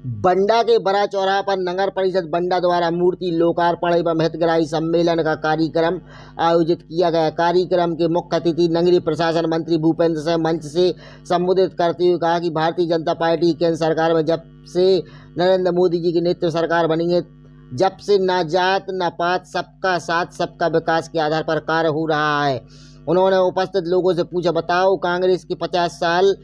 बंडा के बड़ा चौराहा पर नगर परिषद बंडा द्वारा मूर्ति लोकार्पण एवं हितग्राही सम्मेलन का कार्यक्रम आयोजित किया गया। कार्यक्रम के मुख्य अतिथि नगरीय प्रशासन मंत्री भूपेंद्र सिंह मंच से संबोधित करते हुए कहा कि भारतीय जनता पार्टी केंद्र सरकार में जब से नरेंद्र मोदी जी की नेतृत्व सरकार बनी है, जब से न जात न पात, सबका साथ सबका विकास के आधार पर कार्य हो रहा है। उन्होंने उपस्थित लोगों से पूछा, बताओ कांग्रेस के 50 साल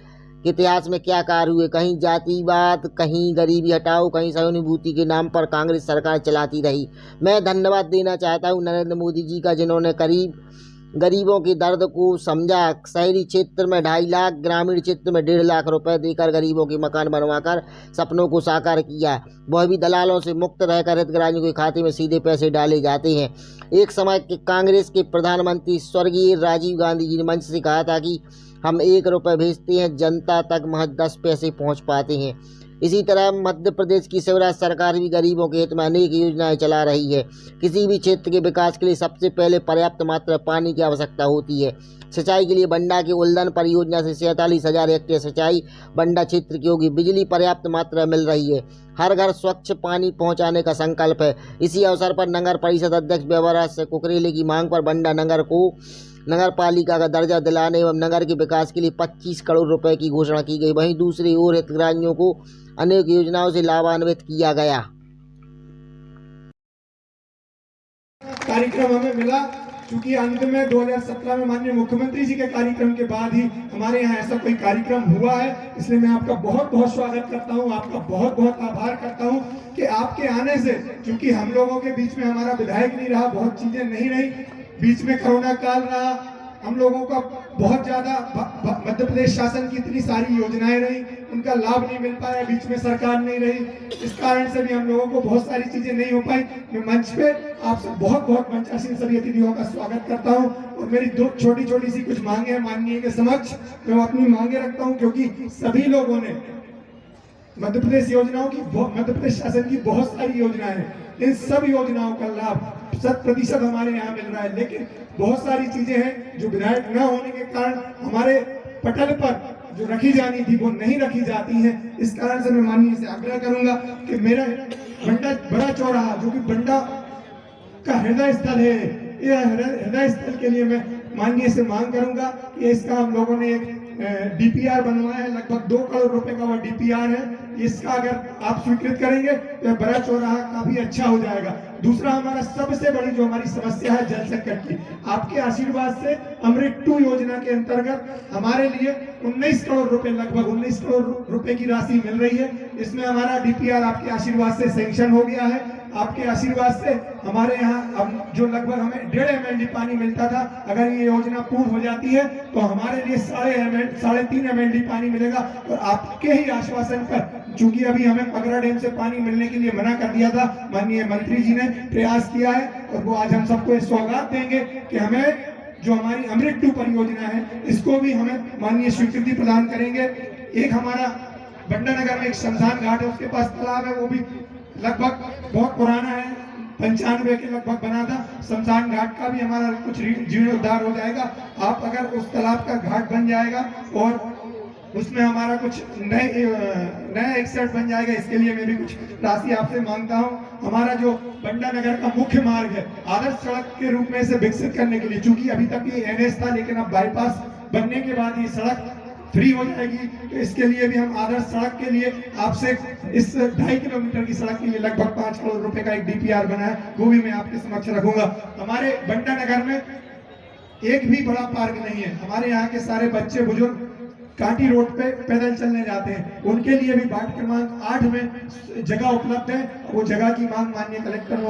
के इतिहास में क्या कार्य हुए? कहीं जातिवाद, कहीं गरीबी हटाओ, कहीं सहानुभूति के नाम पर कांग्रेस सरकार चलाती रही। मैं धन्यवाद देना चाहता हूं नरेंद्र मोदी जी का, जिन्होंने गरीबों के दर्द को समझा। शहरी क्षेत्र में 2.5 लाख, ग्रामीण क्षेत्र में 1.5 लाख रुपए देकर गरीबों के मकान बनवाकर सपनों को साकार किया। वह भी दलालों से मुक्त रहकर हितग्राहियों के खाते में सीधे पैसे डाले जाते हैं। एक समय के कांग्रेस के प्रधानमंत्री स्वर्गीय राजीव गांधी जी ने मंच से कहा था कि हम 1 रुपये भेजते हैं, जनता तक महज 10 पैसे पहुंच पाते हैं। इसी तरह मध्य प्रदेश की शिवराज सरकार भी गरीबों के हित में अनेक योजनाएं चला रही है। किसी भी क्षेत्र के विकास के लिए सबसे पहले पर्याप्त मात्रा पानी की आवश्यकता होती है। सिंचाई के लिए बंडा के उल्दन परियोजना से 47,000 हेक्टेयर सिंचाई बंडा क्षेत्र की होगी। बिजली पर्याप्त मात्रा में मिल रही है। हर घर स्वच्छ पानी पहुंचाने का संकल्प है। इसी अवसर पर नगर परिषद अध्यक्ष व्यवराज सिंह कुकरेले की मांग पर बंडा नगर को नगर पालिका का दर्जा दिलाने एवं नगर के विकास के लिए 25 करोड़ रुपए की घोषणा की गई। वहीं दूसरी ओर हितग्राहियों को अनेक योजनाओं से लाभान्वित किया गया। कार्यक्रम हमें मिला, क्योंकि अंत में 2017 में माननीय मुख्यमंत्री जी के कार्यक्रम के बाद ही हमारे यहाँ ऐसा कोई कार्यक्रम हुआ है। इसलिए मैं आपका बहुत बहुत स्वागत करता हूँ, आपका बहुत बहुत आभार करता हूँ कि आपके आने से, क्योंकि हम लोगों के बीच में हमारा विधायक नहीं रहा, बहुत चीजें नहीं रही, बीच में कोरोना काल रहा, हम लोगों का बहुत ज्यादा मध्य प्रदेश शासन की इतनी सारी योजनाएं रही, उनका लाभ नहीं मिल पाया, बीच में सरकार नहीं रही, इस कारण से भी हम लोगों को बहुत सारी चीजें नहीं हो पाई। मैं मंच पे आपसे बहुत बहुत मंचासीन सभी अतिथियों का स्वागत करता हूं और मेरी 2 छोटी छोटी सी कुछ मांगे हैं माननीय के समक्ष। मैं अपनी मांगे रखता हूं, क्योंकि सभी लोगों ने मध्य प्रदेश योजनाओं की, मध्य प्रदेश शासन की बहुत सारी योजनाएं हैं, इन सब योजनाओं का लाभ 100% हमारे यहाँ मिल रहा है। लेकिन बहुत सारी चीजें हैं जो विधायक न होने के कारण हमारे पटल पर जो रखी जानी थी वो नहीं रखी जाती हैं। इस कारण से मैं माननीय से आग्रह करूंगा कि मेरा बंडा बड़ा चौराहा, जो कि बंडा का हृदय स्थल है, यह हृदय स्थल के लिए मैं माननीय से मांग करूंगा कि इसका हम लोगों ने एक डीपीआर बनवाया है, लगभग 2 करोड़ रुपए का वह डीपीआर है। इसका अगर आप स्वीकृत करेंगे तो बड़ा चौराहा काफी अच्छा हो जाएगा। दूसरा, हमारा सबसे बड़ी जो हमारी समस्या है जल संकट की, आपके आशीर्वाद से अमृत 2 योजना के अंतर्गत हमारे लिए 19 करोड़ रुपए, लगभग 19 करोड़ रुपए की राशि मिल रही है। इसमें हमारा डीपीआर आपके आशीर्वाद से सैंक्शन हो गया है। आपके आशीर्वाद से हमारे यहाँ अब जो लगभग हमें 1.5 MLD पानी मिलता था, अगर ये योजना पूर्ण हो जाती है तो हमारे लिए 3.5 MLD पानी मिलेगा। और आपके ही आश्वासन पर, चूंकि अभी हमें पगरा डैम से पानी मिलने के लिए मना कर दिया था, माननीय मंत्री जी ने प्रयास किया है और वो आज हम सबको सौगात देंगे कि हमें जो हमारी अमृत 2 परियोजना है इसको भी हमें माननीय स्वीकृति प्रदान करेंगे। एक हमारा बंडा नगर में एक शमशान घाट है, उसके पास तालाब है, वो भी लगभग बहुत पुराना है, 95 के लगभग बना था। शमशान घाट का भी हमारा कुछ जीर्णोद्धार हो जाएगा। आप अगर उस तालाब का घाट बन जाएगा और उसमें हमारा कुछ नया एक सेट बन जाएगा, इसके लिए मैं भी कुछ राशि आपसे मांगता हूं। हमारा जो बंडा नगर का मुख्य मार्ग है, आदर्श सड़क के रूप में इसे विकसित करने के लिए, चूंकि अभी तक ये NH था, लेकिन अब बाईपास बनने के बाद ये सड़क फ्री हो जाएगी, तो इसके लिए भी हम आदर्श सड़क के लिए आपसे इस 2.5 किलोमीटर की सड़क के लिए लगभग 5 करोड़ रुपए का एक डीपीआर बना है, वो भी मैं आपके समक्ष रखूंगा। हमारे बंडा नगर में एक भी बड़ा पार्क नहीं है। हमारे यहाँ के सारे बच्चे बुजुर्ग कांटी रोड पे पैदल चलने जाते हैं, उनके लिए भी वार्ड क्रमांक 8 में जगह उपलब्ध है। वो जगह की मांग माननीय कलेक्टर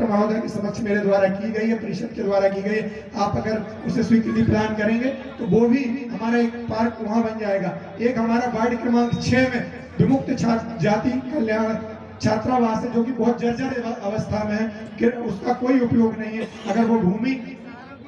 महोदय के समक्ष मेरे द्वारा की गई है, परिषद के द्वारा की गई है। आप अगर उसे स्वीकृति प्रदान करेंगे तो वो भी हमारा एक पार्क वहां बन जाएगा। एक हमारा वार्ड क्रमांक 6 में विमुक्त जाति कल्याण छात्रावास है, जो कि बहुत जर्जर अवस्था में है, कि उसका कोई उपयोग नहीं है। अगर वो भूमि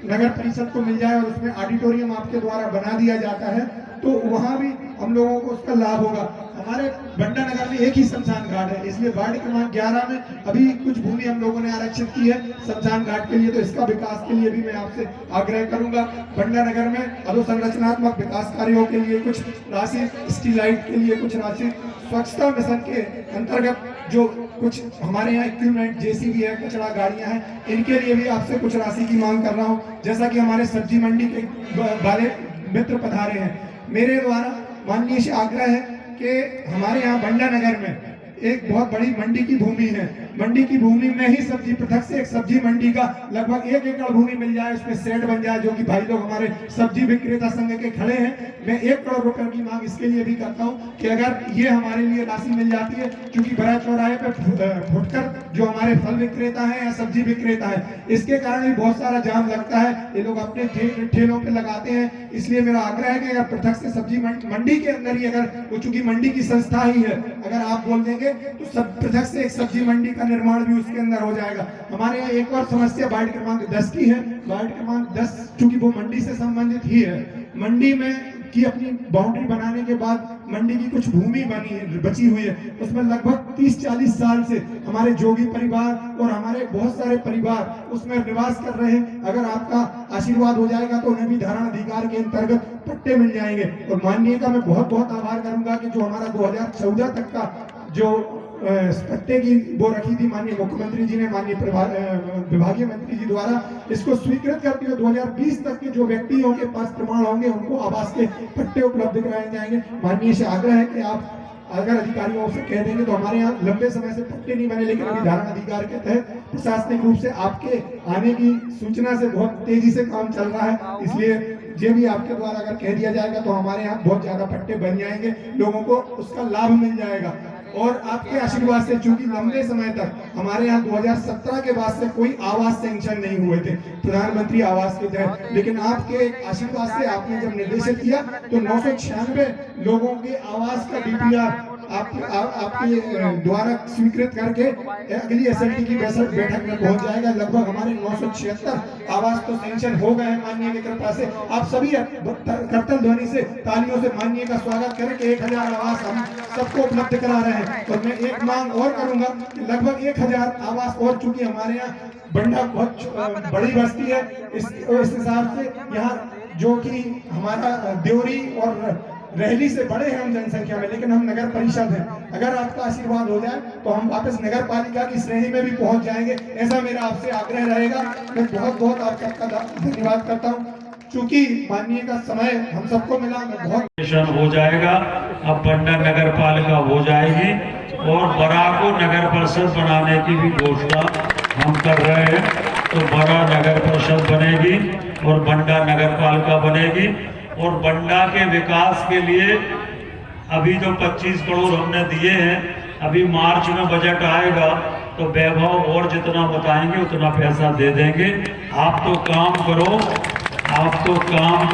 नगर परिषद को मिल जाए और उसमें ऑडिटोरियम आपके द्वारा बना दिया जाता है तो वहां भी हम लोगों को उसका लाभ होगा। हमारे बंडा नगर में एक ही शमशान घाट है, इसलिए वार्ड क्रमांक 11 में अभी कुछ भूमि हम लोगों ने आरक्षित की है शमशान घाट के लिए, तो इसका विकास के लिए भी मैं आपसे आग्रह करूंगा। बंडा नगर में अधोसंरचनात्मक विकास कार्यों के लिए कुछ राशि, स्ट्रीट लाइट के लिए कुछ राशि, स्वच्छता मिशन के अंतर्गत जो कुछ हमारे यहाँ इक्विपमेंट जेसीबी है, कचरा गाड़ियां हैं, इनके लिए भी आपसे कुछ राशि की मांग कर रहा हूँ। जैसा कि हमारे सब्जी मंडी के वाले मित्र पधारे हैं, मेरे द्वारा माननीय से आग्रह है कि हमारे यहाँ बंडा नगर में एक बहुत बड़ी मंडी की भूमि है, मंडी की भूमि में ही सब्जी पृथक से एक सब्जी मंडी का लगभग 1 एकड़ भूमि मिल जाए, उसमें शेड बन जाए, जो कि भाई लोग हमारे सब्जी विक्रेता संघ के खड़े हैं। मैं 1 करोड़ रुपए की मांग इसके लिए भी करता हूं कि अगर ये हमारे लिए राशि मिल जाती है, क्योंकि बड़ा चौराहे पे फुटकर जो हमारे फल विक्रेता है या सब्जी विक्रेता है, इसके कारण भी बहुत सारा जाम लगता है, ये लोग अपने ठेलों पे लगाते हैं। इसलिए मेरा आग्रह है कि अगर पृथक से सब्जी मंडी के अंदर ही, अगर वो चूंकि मंडी की संस्था ही है, अगर आप बोल देंगे तो सब पृथक से एक सब्जी मंडी का निर्माण भी उसके अंदर हो जाएगा। हमारे यहाँ एक और समस्या वार्ड क्रमांक 10 की है। वार्ड क्रमांक 10 चूंकि वो मंडी से संबंधित ही है, मंडी में की अपनी बाउंड्री बनाने के बाद मंडी की कुछ भूमि बची हुई है, उसमें लगभग 30-40 साल से हमारे जोगी परिवार और हमारे बहुत सारे परिवार उसमें निवास कर रहे हैं। अगर आपका आशीर्वाद हो जाएगा तो उन्हें भी धारण अधिकार के अंतर्गत पट्टे मिल जाएंगे। और माननीय का मैं बहुत बहुत आभार करूंगा कि जो हमारा 2014 तक का जो पट्टे की वो रखी थी माननीय मुख्यमंत्री जी ने, माननीय विभागीय मंत्री जी द्वारा इसको स्वीकृत करते हुए 2020 तक के जो व्यक्तियों के पास प्रमाण होंगे उनको आवास के पट्टे उपलब्ध कराए जाएंगे। माननीय से आग्रह है कि आप अगर अधिकारियों से कह देंगे तो हमारे यहाँ लंबे समय से पट्टे नहीं बने, लेकिन अभी धारण अधिकार के तहत प्रशासनिक रूप से आपके आने की सूचना से बहुत तेजी से काम चल रहा है। इसलिए ये भी आपके द्वारा अगर कह दिया जाएगा तो हमारे यहाँ बहुत ज्यादा पट्टे बन जाएंगे, लोगों को उसका लाभ मिल जाएगा। और आपके आशीर्वाद से, चूंकि लंबे समय तक हमारे यहाँ 2017 के बाद से कोई आवास सैंक्शन नहीं हुए थे प्रधानमंत्री आवास के तहत, लेकिन आपके आशीर्वाद से आपने जब निर्देशित किया तो 996 लोगों के आवास का डीपीआर आपके द्वारा स्वीकृत करके अगली एसएलटी की बैठक में पहुंच जाएगा। लगभग हमारे 976 आवास तो सैंक्शन हो गए हैं माननीय की कृपा से। आप सभी करतल ध्वनि से, तालियों से माननीय का स्वागत करें कि 1000 आवास हम सबको उपलब्ध करा रहे हैं। और मैं एक मांग और करूंगा कि लगभग 1000 आवास और, चूंकि हमारे यहाँ बंडा बहुत बड़ी बस्ती है, इस हिसाब से यहाँ जो कि हमारा देवरी और रहली से बड़े हैं हम जनसंख्या में, लेकिन हम नगर परिषद हैं। अगर आपका आशीर्वाद हो जाए तो हम वापस नगर पालिका की श्रेणी में भी पहुंच जाएंगे, ऐसा मेरा आपसे आग्रह रहेगा। मैं बहुत बहुत आप सबका धन्यवाद करता हूं। चूंकि माननीय का समय हम सबको मिला, मैं बहुत हो जाएगा। अब बंडा नगर पालिका हो जाएगी और बरा को नगर परिषद बनाने की भी घोषणा हम कर रहे हैं। तो बरा नगर परिषद बनेगी और बंडा नगर पालिका बनेगी। और बंडा के विकास के लिए अभी जो 25 करोड़ हमने दिए हैं, अभी मार्च में बजट आएगा तो वैभव और जितना बताएंगे उतना पैसा दे देंगे। आप तो काम करो, आप तो काम